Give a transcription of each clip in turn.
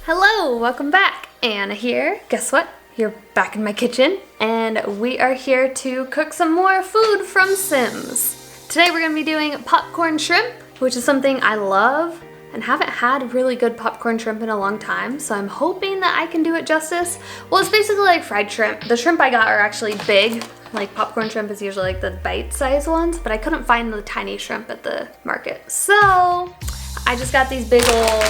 Hello, welcome back. Anna here. Guess what? You're back in my kitchen, and we are here to cook some more food from Sims. Today we're gonna be doing popcorn shrimp, which is something I love and haven't had really good popcorn shrimp in a long time, so I'm hoping that I can do it justice. Well, it's basically like fried shrimp. The shrimp I got are actually big. Like popcorn shrimp is usually like the bite-sized ones, but I couldn't find the tiny shrimp at the market. So I just got these big ol'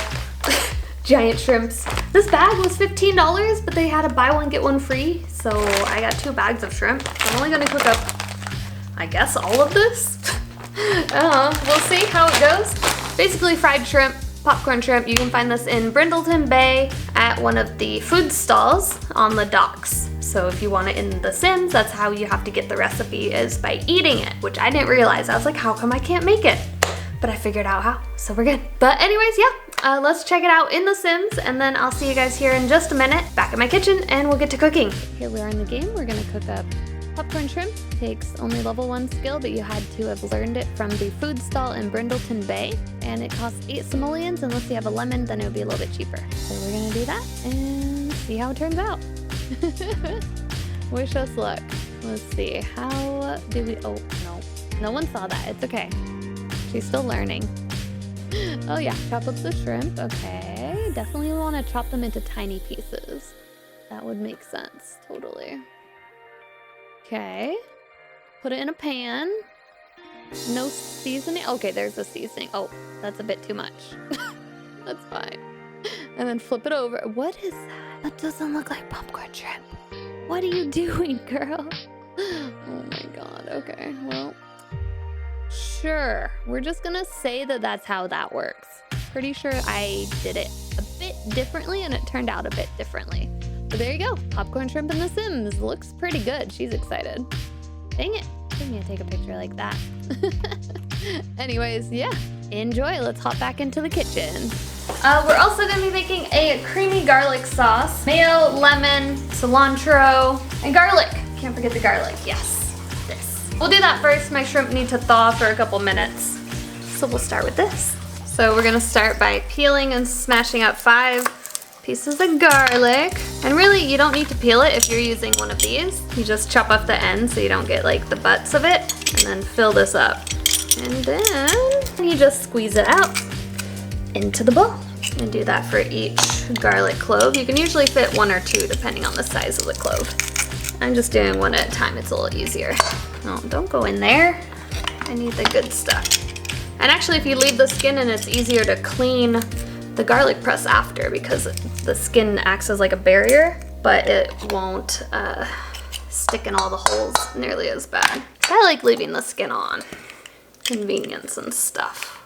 giant shrimps. This bag was $15, but they had a buy one get one free, so I got 2 bags of shrimp. I'm only gonna cook up, I guess, all of this. We'll see how it goes. Basically fried shrimp, popcorn shrimp. You can find this in Brindleton Bay at one of the food stalls on the docks. So if you want it in The Sims, that's how you have to get the recipe, is by eating it, which I didn't realize. I was like, how come I can't make it? But I figured out how, so we're good. But anyways, yeah, let's check it out in The Sims, and then I'll see you guys here in just a minute, back in my kitchen, and we'll get to cooking. Here we are in the game. We're gonna cook up popcorn shrimp. Takes only level 1 skill, but you had to have learned it from the food stall in Brindleton Bay, and it costs 8 simoleons. Unless you have a lemon, then it would be a little bit cheaper. So we're gonna do that and see how it turns out. Wish us luck. Let's see, how do we, oh no one saw that, it's okay. She's still learning. Oh yeah, chop up the shrimp. Okay, definitely want to chop them into tiny pieces. That would make sense, totally. Okay, put it in a pan. No seasoning. Okay, there's a seasoning. Oh, that's a bit too much. That's fine. And then flip it over. What is that? That doesn't look like popcorn shrimp. What are you doing, girl? Oh my god, okay, well. Sure, we're just gonna say that that's how that works. Pretty sure I did it a bit differently and it turned out a bit differently. But there you go, popcorn shrimp in The Sims. Looks pretty good, she's excited. Dang it, I'm gonna take a picture like that. Anyways, yeah, enjoy, let's hop back into the kitchen. We're also gonna be making a creamy garlic sauce. Mayo, lemon, cilantro, and garlic. Can't forget the garlic, yes. We'll do that first. My shrimp need to thaw for a couple minutes. So we'll start with this. So we're gonna start by peeling and smashing up 5 pieces of garlic. And really, you don't need to peel it if you're using one of these. You just chop off the ends so you don't get like the butts of it, and then fill this up. And then you just squeeze it out into the bowl. And do that for each garlic clove. You can usually fit 1 or 2 depending on the size of the clove. I'm just doing one at a time, it's a little easier. Oh, don't go in there. I need the good stuff. And actually, if you leave the skin in, it's easier to clean the garlic press after, because the skin acts as like a barrier, but it won't stick in all the holes nearly as bad. I like leaving the skin on. Convenience and stuff.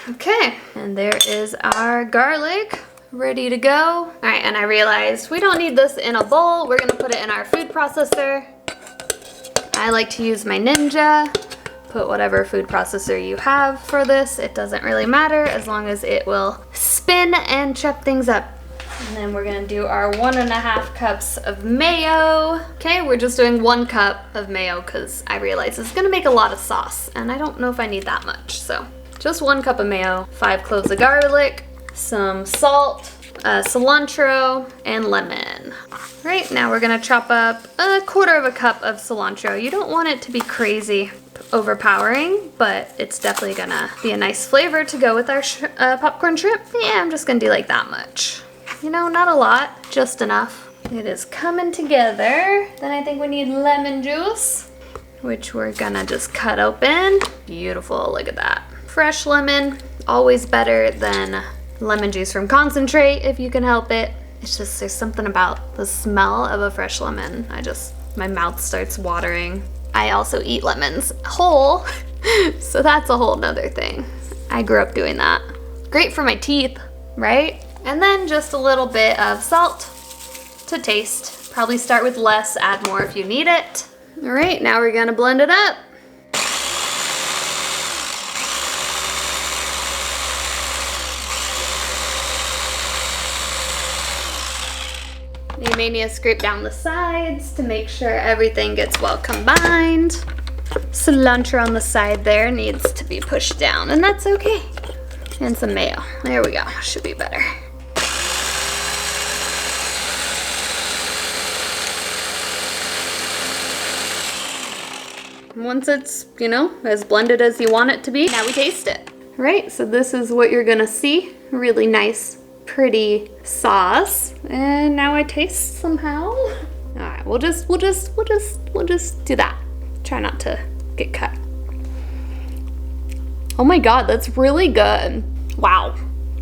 Okay, and there is our garlic. Ready to go. All right, and I realized we don't need this in a bowl. We're gonna put it in our food processor. I like to use my Ninja. Put whatever food processor you have for this. It doesn't really matter as long as it will spin and chop things up. And then we're gonna do our 1.5 cups of mayo. Okay, we're just doing 1 cup of mayo because I realize it's gonna make a lot of sauce and I don't know if I need that much. So just 1 cup of mayo, 5 cloves of garlic, some salt, cilantro, and lemon. Right, now we're gonna chop up 1/4 cup of cilantro. You don't want it to be crazy overpowering, but it's definitely gonna be a nice flavor to go with our popcorn shrimp. Yeah, I'm just gonna do like that much. You know, not a lot, just enough. It is coming together. Then I think we need lemon juice, which we're gonna just cut open. Beautiful, look at that. Fresh lemon, always better than lemon juice from concentrate if you can help it. It's just, there's something about the smell of a fresh lemon. My mouth starts watering. I also eat lemons whole, so that's a whole nother thing. I grew up doing that. Great for my teeth, right? And then just a little bit of salt to taste. Probably start with less, add more if you need it. All right, now we're gonna blend it up. You may need to scrape down the sides to make sure everything gets well combined. Cilantro on the side there needs to be pushed down, and that's okay. And some mayo. There we go. Should be better. once it's, you know, as blended as you want it to be, now we taste it. Right, so this is what you're gonna see. Really nice, pretty sauce. And now I taste somehow. All right, we'll just do that. Try not to get cut. Oh my God, that's really good. Wow.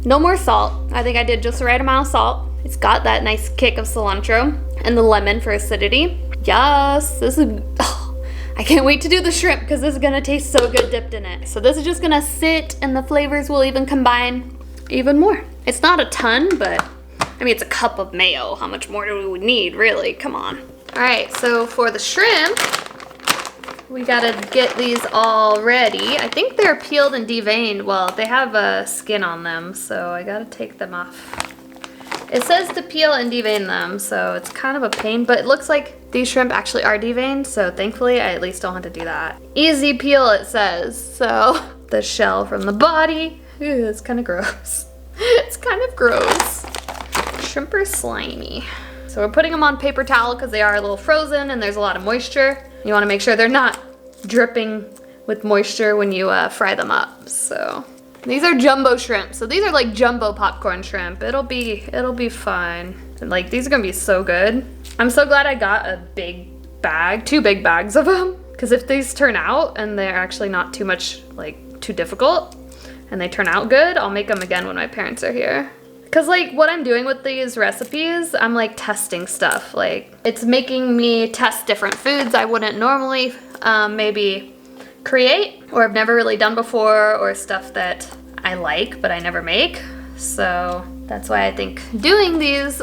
No more salt. I think I did just the right amount of salt. It's got that nice kick of cilantro and the lemon for acidity. Yes, this is, oh, I can't wait to do the shrimp because this is gonna taste so good dipped in it. So this is just gonna sit and the flavors will even combine even more. It's not a ton, but I mean, it's a cup of mayo. How much more do we need, really? Come on. All right, so for the shrimp, we gotta get these all ready. I think they're peeled and deveined. Well, they have a skin on them, so I gotta take them off. It says to peel and devein them, so it's kind of a pain, but it looks like these shrimp actually are deveined, so thankfully I at least don't have to do that. Easy peel, it says. So the shell from the body, ew, it's kind of gross. It's kind of gross. Shrimp are slimy. So we're putting them on paper towel because they are a little frozen and there's a lot of moisture. You want to make sure they're not dripping with moisture when you fry them up. So these are jumbo shrimp. So these are like jumbo popcorn shrimp. It'll be fine. And like these are gonna be so good. I'm so glad I got a big bag, 2 big bags of them. Because if these turn out and they're actually not too much, like too difficult, and they turn out good, I'll make them again when my parents are here. Cause like what I'm doing with these recipes, I'm like testing stuff. Like it's making me test different foods I wouldn't normally maybe create or have never really done before, or stuff that I like but I never make. So that's why I think doing these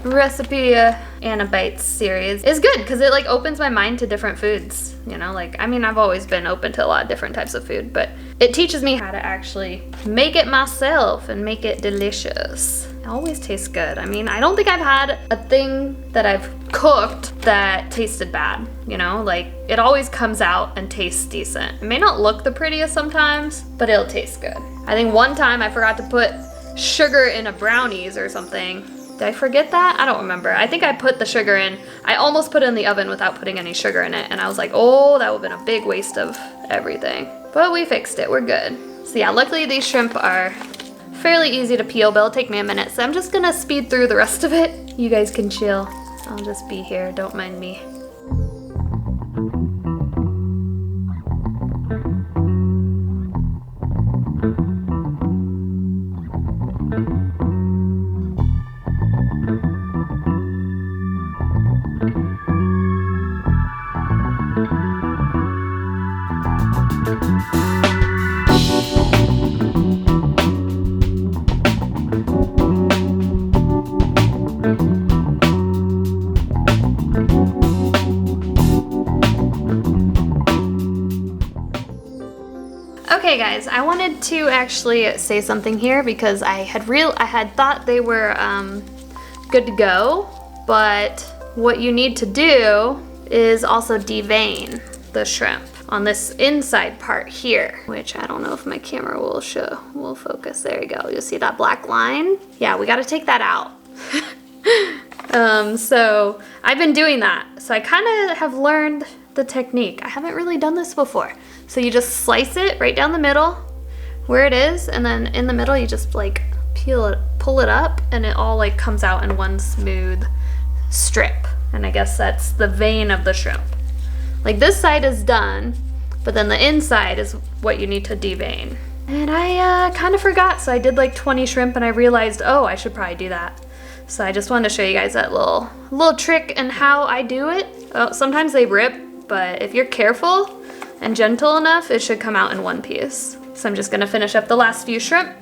recipe Anna Bites series is good, because it like opens my mind to different foods, you know. Like, I mean, I've always been open to a lot of different types of food, but it teaches me how to actually make it myself and make it delicious. It always tastes good. I mean, I don't think I've had a thing that I've cooked that tasted bad, you know. Like, it always comes out and tastes decent. It may not look the prettiest sometimes, but it'll taste good. I think one time I forgot to put sugar in a brownies or something. Did I forget that? I don't remember. I think I put the sugar in. I almost put it in the oven without putting any sugar in it, and I was like, oh, that would have been a big waste of everything. But we fixed it. We're good. So yeah, luckily these shrimp are fairly easy to peel, but it'll take me a minute. So I'm just gonna speed through the rest of it. You guys can chill. I'll just be here. Don't mind me. Okay guys, I wanted to actually say something here because I had thought they were good to go, but what you need to do is also devein the shrimp on this inside part here, which I don't know if my camera will focus. There you go. You'll see that black line. Yeah, we got to take that out. So I've been doing that. So I kind of have learned the technique. I haven't really done this before. So you just slice it right down the middle where it is, and then in the middle you just like pull it up, and it all like comes out in one smooth strip. And I guess that's the vein of the shrimp. Like this side is done, but then the inside is what you need to devein. And I kind of forgot, so I did like 20 shrimp and I realized, oh, I should probably do that. So I just wanted to show you guys that little trick and how I do it. Oh, sometimes they rip, but if you're careful and gentle enough, it should come out in one piece. So I'm just gonna finish up the last few shrimp,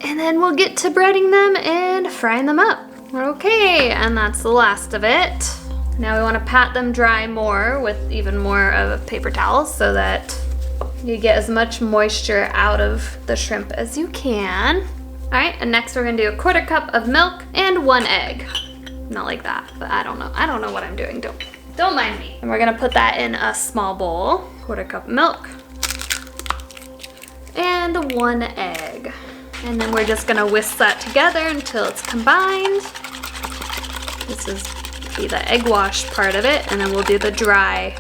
and then we'll get to breading them and frying them up. Okay, and that's the last of it. Now we wanna pat them dry more with even more of a paper towel so that you get as much moisture out of the shrimp as you can. All right, and next we're gonna do a 1/4 cup of milk and 1 egg. Not like that, but I don't know what I'm doing, don't mind me. And we're gonna put that in a small bowl. 1/4 cup of milk and 1 egg. And then we're just gonna whisk that together until it's combined. This is the egg wash part of it, and then we'll do the dry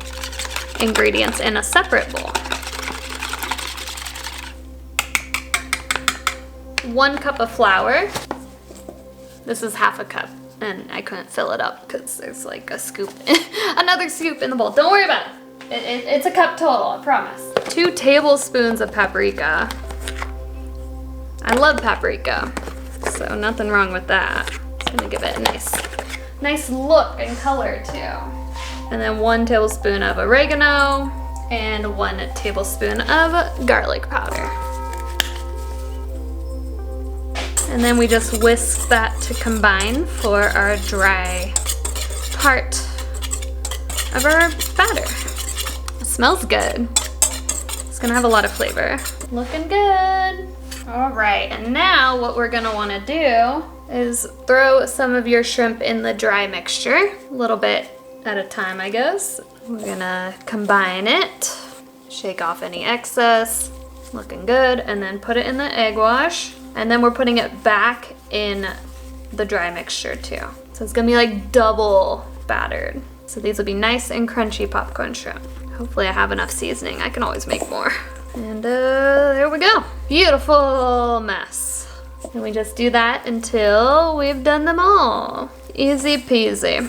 ingredients in a separate bowl. 1 cup of flour. This is half a cup, and I couldn't fill it up because there's like a scoop, another scoop in the bowl. Don't worry about it. It's a cup total, I promise. 2 tablespoons of paprika. I love paprika, so nothing wrong with that. It's gonna give it a nice look and color too. And then 1 tablespoon of oregano and 1 tablespoon of garlic powder. And then we just whisk that to combine for our dry part of our batter. It smells good. It's gonna have a lot of flavor. Looking good. All right, and now what we're gonna wanna do is throw some of your shrimp in the dry mixture, a little bit at a time, I guess. We're gonna combine it, shake off any excess, looking good, and then put it in the egg wash. And then we're putting it back in the dry mixture too. So it's gonna be like double battered. So these will be nice and crunchy popcorn shrimp. Hopefully I have enough seasoning. I can always make more. And there we go. Beautiful mess. And we just do that until we've done them all. Easy peasy.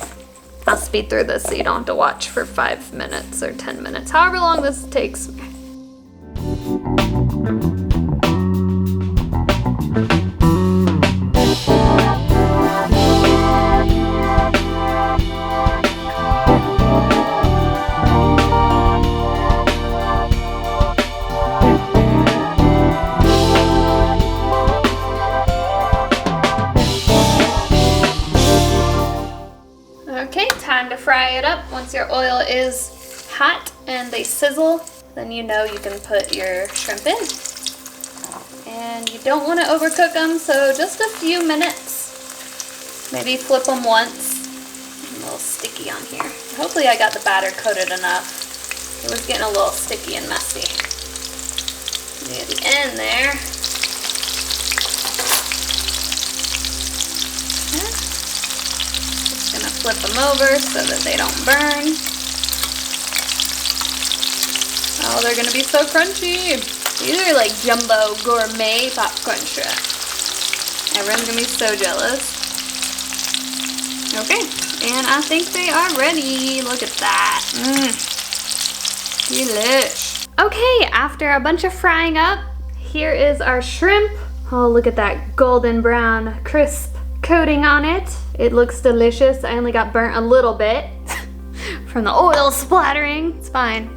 I'll speed through this so you don't have to watch for 5 minutes or 10 minutes, however long this takes. Okay, time to fry it up. Once your oil is hot and they sizzle, then you know you can put your shrimp in. And you don't want to overcook them, so just a few minutes. Maybe flip them once. A little sticky on here. Hopefully I got the batter coated enough. It was getting a little sticky and messy. Near the end there. Just gonna flip them over so that they don't burn. Oh, they're gonna be so crunchy. These are like jumbo gourmet popcorn shrimp. Everyone's gonna be so jealous. Okay, and I think they are ready. Look at that. Delish. Okay, after a bunch of frying up, here is our shrimp. Oh, look at that golden brown, crisp coating on it. It looks delicious. I only got burnt a little bit from the oil splattering. It's fine.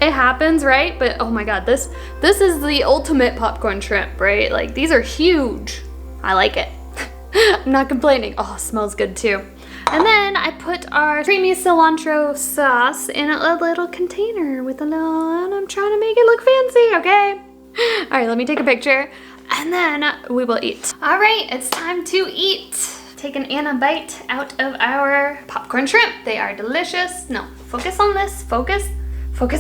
It happens, right? But oh my god, this is the ultimate popcorn shrimp, right? Like, these are huge. I like it. I'm not complaining. Oh, it smells good too. And then I put our creamy cilantro sauce in a little container with a little, and I'm trying to make it look fancy, okay? All right, let me take a picture and then we will eat. All right, it's time to eat. Taking Anna bite out of our popcorn shrimp. They are delicious. No, focus on this, focus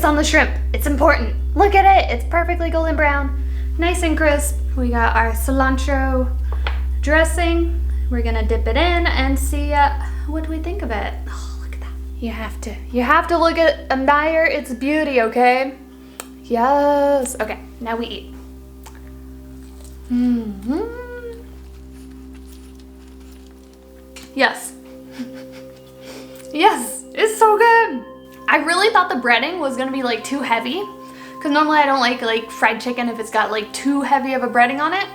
on the shrimp. It's important. Look at it, it's perfectly golden brown, nice and crisp. We got our cilantro dressing. We're gonna dip it in and see what do we think of it. Oh, look at that. You have to look at, admire its beauty, okay? Yes. Okay, now we eat. Yes. Yes, it's so good. I really thought the breading was gonna be like too heavy, because normally I don't like fried chicken if it's got like too heavy of a breading on it.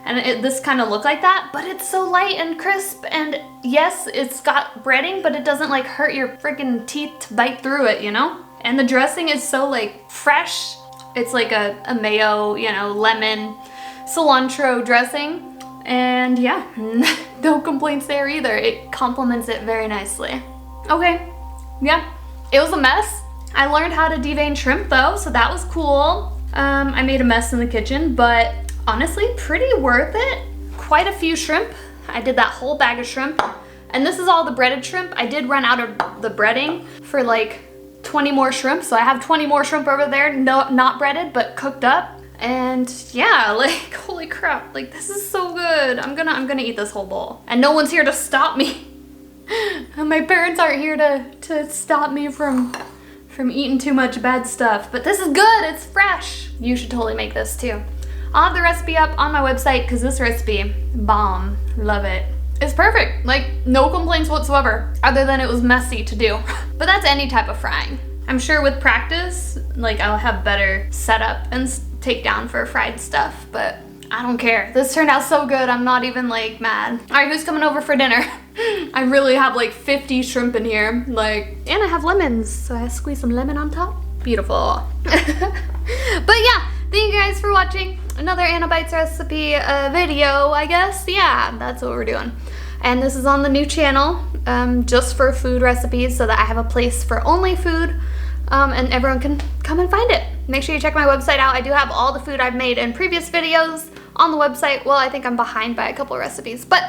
And this kind of looked like that, but it's so light and crisp, and yes, it's got breading, but it doesn't like hurt your freaking teeth to bite through it, you know? And the dressing is so like fresh. It's like a mayo, you know, lemon, cilantro dressing. And yeah, no complaints there either. It complements it very nicely. Okay, yeah, it was a mess. I learned how to devein shrimp though, so that was cool. I made a mess in the kitchen, but honestly, pretty worth it. Quite a few shrimp. I did that whole bag of shrimp. And this is all the breaded shrimp. I did run out of the breading for like 20 more shrimp. So I have 20 more shrimp over there, no, not breaded, but cooked up. And yeah, like, holy crap, like this is so good. I'm gonna eat this whole bowl. And no one's here to stop me. My parents aren't here to stop me from from eating too much bad stuff. But this is good, it's fresh. You should totally make this too. I'll have the recipe up on my website because this recipe, bomb, love it. It's perfect, like no complaints whatsoever, other than it was messy to do. But that's any type of frying. I'm sure with practice, like I'll have better setup and takedown for fried stuff, but I don't care. This turned out so good, I'm not even like mad. All right, who's coming over for dinner? I really have like 50 shrimp in here, like, and I have lemons, so I squeeze some lemon on top. Beautiful. But yeah, thank you guys for watching another Anna Bites recipe video, I guess. Yeah, that's what we're doing. And this is on the new channel, just for food recipes, so that I have a place for only food, and everyone can come and find it. Make sure you check my website out. I do have all the food I've made in previous videos on the website. Well, I think I'm behind by a couple recipes, but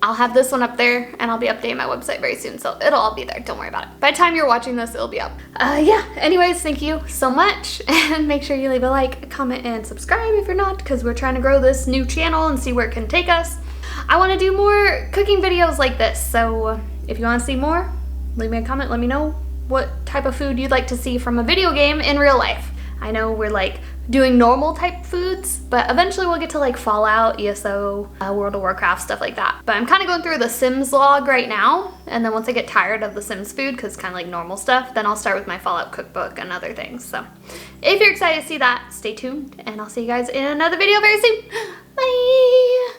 I'll have this one up there, and I'll be updating my website very soon, so it'll all be there. Don't worry about it. By the time you're watching this, it'll be up. Yeah, anyways, thank you so much, and make sure you leave a like, comment, and subscribe if you're not, because we're trying to grow this new channel and see where it can take us. I want to do more cooking videos like this, so if you want to see more, leave me a comment. Let me know what type of food you'd like to see from a video game in real life. I know we're like doing normal type foods, but eventually we'll get to like Fallout, ESO, World of Warcraft, stuff like that. But I'm kind of going through the Sims log right now, and then once I get tired of the Sims food, because it's kind of like normal stuff, then I'll start with my Fallout cookbook and other things. So if you're excited to see that, stay tuned, and I'll see you guys in another video very soon. Bye!